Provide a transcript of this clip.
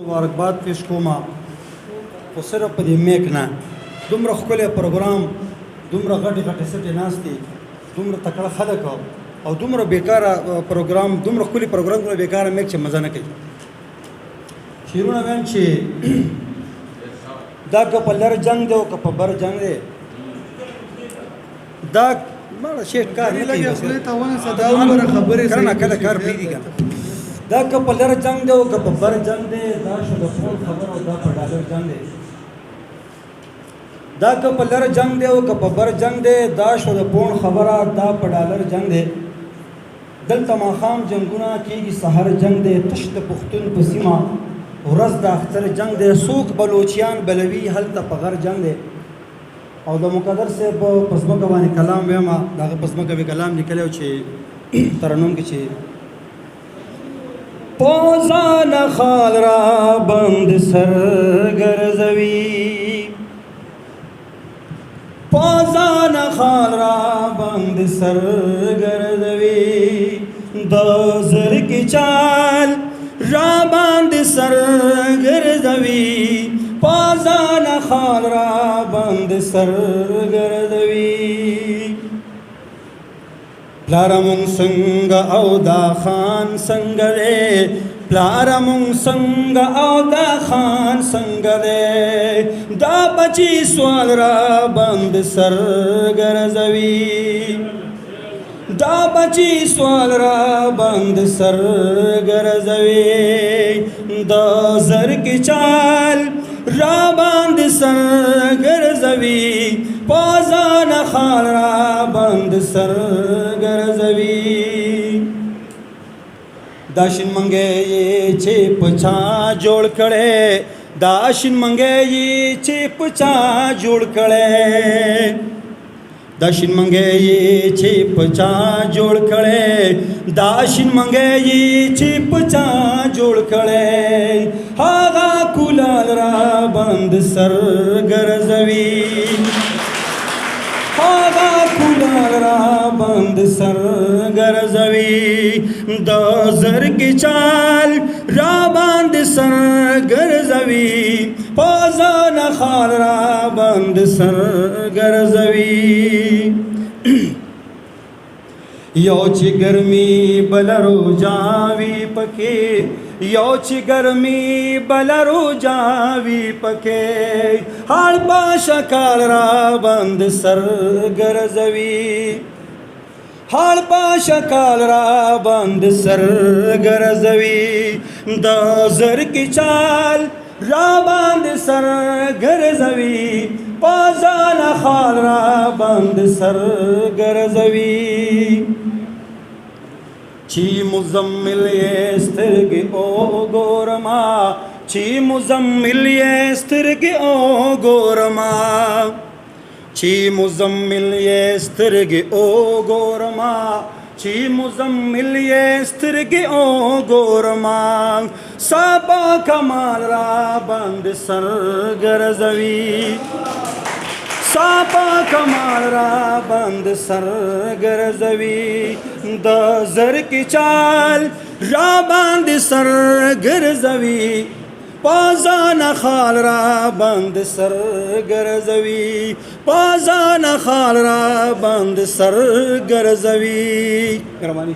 مبارکباد پیش کوم خو صرف په دې میک نه دومره ښکلی پروګرام دومره غټې غټې سټې ناستې دومره تکړه خلک او دومره بیکاره پروګرام دومره ښکلي پروګرام دومره بیکاره میک چې مزه نه کوي شعرونه وایم چې دا که په لر جنګ دی او که په بر جنګ دی دا ماړه شیټ کار نه کوي کله کار پرېږدي که دا که په لر جنګ دی او که په بر جنګ دی دا شو د فون خبر او دا په ډالر جنګ دی دا که په لر جنګ دی او که په بر جنګ دی دا شو د پون خبره دا په ډالر جنګ دی دلته ماښام جنګونه کېږي سحر جنګ دی تش د پښتون په سیمه ورځ د اختر جنګ دی څوک بلوچیان بلوي هلته په غر جنګ دی او د مقدر صاحب په ځمکه باندې کلام ویم د هغه په ځمکه مې کلام لیکلی و چې ترنم کې چې پوزان خال را بند سر گرزوی پوزان خال را بند سر گرزوی دازر کی چال را بند سر گرزوی پوزان خال را بند سر گرزوی پلارمون سنگ او دا خان سنگ دے پلارمون سنگ او دا خان سنگ دے دا بچی سوال را بند سر گرزوی دا بچی سوال را بند سر گرزوی دا زر کی چال را بند سر گرزوی پازان خال را بند سر گرزوی داشن منگے یہ چیپ چا جوڑ کڑے داشن منگے یہ چیپ چا جوڑ کڑے داشن منگے یہ چیپ چا جوڑ کڑے داشن منگے یہ چیپ چا جوڑ کڑے ہاغا کولال را بند سر گرزوی هاغا کولال را بند سر گرزوی دا زر کی چال را بند سر گرزوی پازان خال را بند سر گرزوی یو چی گرمی بلرو جاوی پکے یو چی گرمی بلرو جاوی پکے ہال پاشا کال را بند سر گرزوی ہال پاشا کال را بند سر گرزوی دا زر کی چال را بند سر گرزوی پازان خال را بند سر گرزوی چی مزمل یہ سترگی او گورما چی مزمل یہ سترگی او گورما چی مزمل یہ سترگی او گورما چی مزمل یہ سترگی او گورما سابا کمال را بند سر گرزوی ساپا کمال را بند سر گرزوی دا زر کی چال را بند سر گرزوی پازان خال را بند سر گرزوی پازان خال را بند سر گرزوی گرمانی